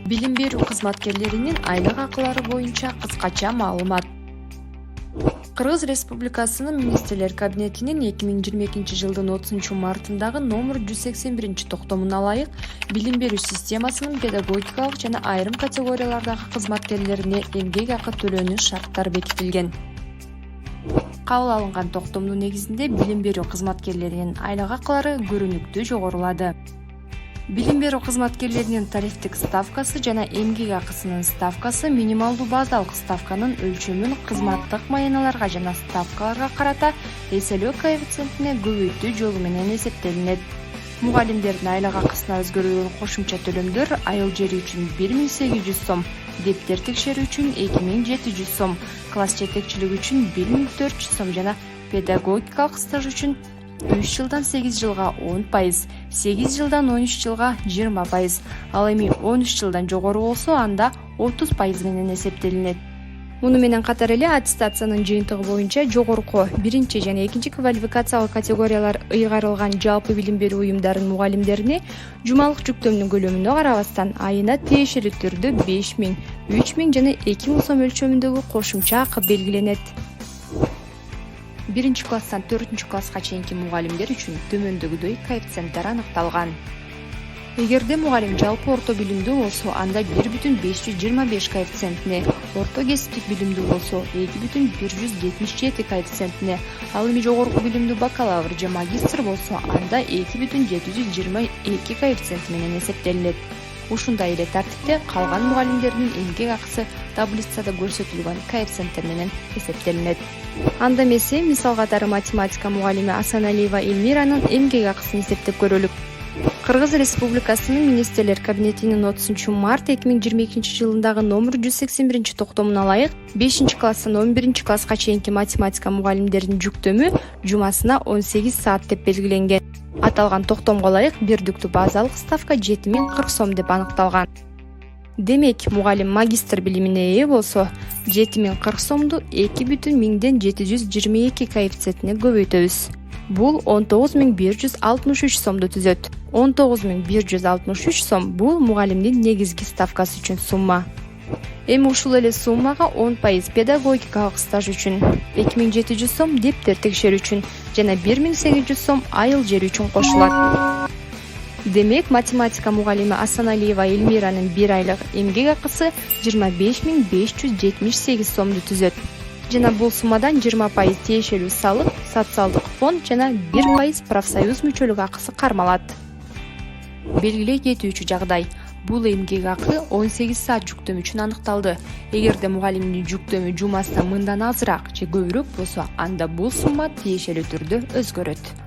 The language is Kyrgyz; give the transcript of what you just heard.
Билим берүү кызматкерлеринин айлык акылары боюнча кыскача маалымат. Кыргыз Республикасынын Министрлер Кабинетинин 2022 жылдын 30 мартындагы номер 181 токтомуна ылайык билим берүү системасынын педагогикалык жана айрым категориялардагы кызматкерлерине эмгек акы төлөөнүн шарттары бекитилген. Кабыл алынган токтомдун негизинде билим берүү кызматкерлеринин айлык акылары көрүнүктүү жогорулады. Билим берүү кызматкерлеринин тарифтик ставкасы жана эмгек акысынын ставкасы минималдуу базалык ставканын өлчөмүн кызматтык маяналарга жана ставкаларга карата эселөө коэффициентине көбөйтүү жолу менен эсептелинет. Мугалимдердин айлык акысына өзгөрүүгөн кошумча төлөмдөр айыл жери үчүн 1800 сом, дептер текшерүү үчүн 2700 сом, класс жетекчилиги үчүн 1400 сом жана педагогикалык стаж үчүн 3 жылдан 8 жылга 10%, 8 жылдан 13 жылга 20%, ал эми 13 жылдан жогору болсо анда 30% менен эсептелинет. Муну менен катар эле аттестациянын жыйынтыгы боюнча жогорку 1 жана 2 квалификациялык категориялар ыйгарылган жалпы билим берүү уюмдарынын мугалимдерине жумалык жүктөмүнүн көлөмүнө карабастан айына тиешелүү түрдө 5000, 3000 жана 2000 сом өлчөмүндөгү кошумча акы белгиленет. 1 класстан 4 класска чейинки мугалимдер үчүн төмөндөгүдөй коэффициенттер аныкталган. Эгерде мугалим жалпы орто билимдүү болсо, анда 1,525 коэффициентине, орто кесиптик билимдүү болсо 2,177 коэффициентине, ал эми жогорку билимдүү бакалавр же магистр болсо, анда 2,722 коэффициент менен эсептелинет. Ушундай эле тартипте калган мугалимдердин эмгек акысы таблицада көрсөтүлгөн коэффициенттер менен эсептелинет. Анда эмесе, мисал катары математика мугалими Асаналиева Эльмиранын эмгек акысын эсептеп көрөлүк. Кыргыз Республикасынын Министрлер Кабинетинин 30 март 2022 жылындагы номер 181 токтомуна ылайык 5 класстан 11 класска чейинки математика мугалимдеринин жүктөмү жумасына 18 саат деп белгиленген. Аталган токтомго ылайык бирдиктүү базалык ставка 7040 сом деп аныкталган. Демек, мугалим магистр билимине ээ болсо, 7040 сомду 2,722 коэффициентине көбөйтөбүз. Бул 19163 сомду түзөт. 19163 сом бул мугалимдин негизги ставкасы үчүн сумма. Эми ушул эле суммага 10% педагогикалык стаж үчүн, 2700 сом дептер текшерүү үчүн жана 1800 сом айыл жери үчүн кошулат. Демек, математика мугалими Асаналиева Эльмиранын 1 айлык эмгек акысы 25578 сомду түзөт. Жана бул суммадан 20% тиешелүү салык, социалдык фонд жана 1% профсоюз мүчөлүк акысы кармалат. Белгилей кетүүчү жагдай, бул эмгек акы 18 саат жүктөм үчүн аныкталды. Эгерде мугалимдин жүктөмү жумасына мындан азыраак же көбүрөөк болсо, анда бул сумма тиешелүү түрдө өзгөрөт.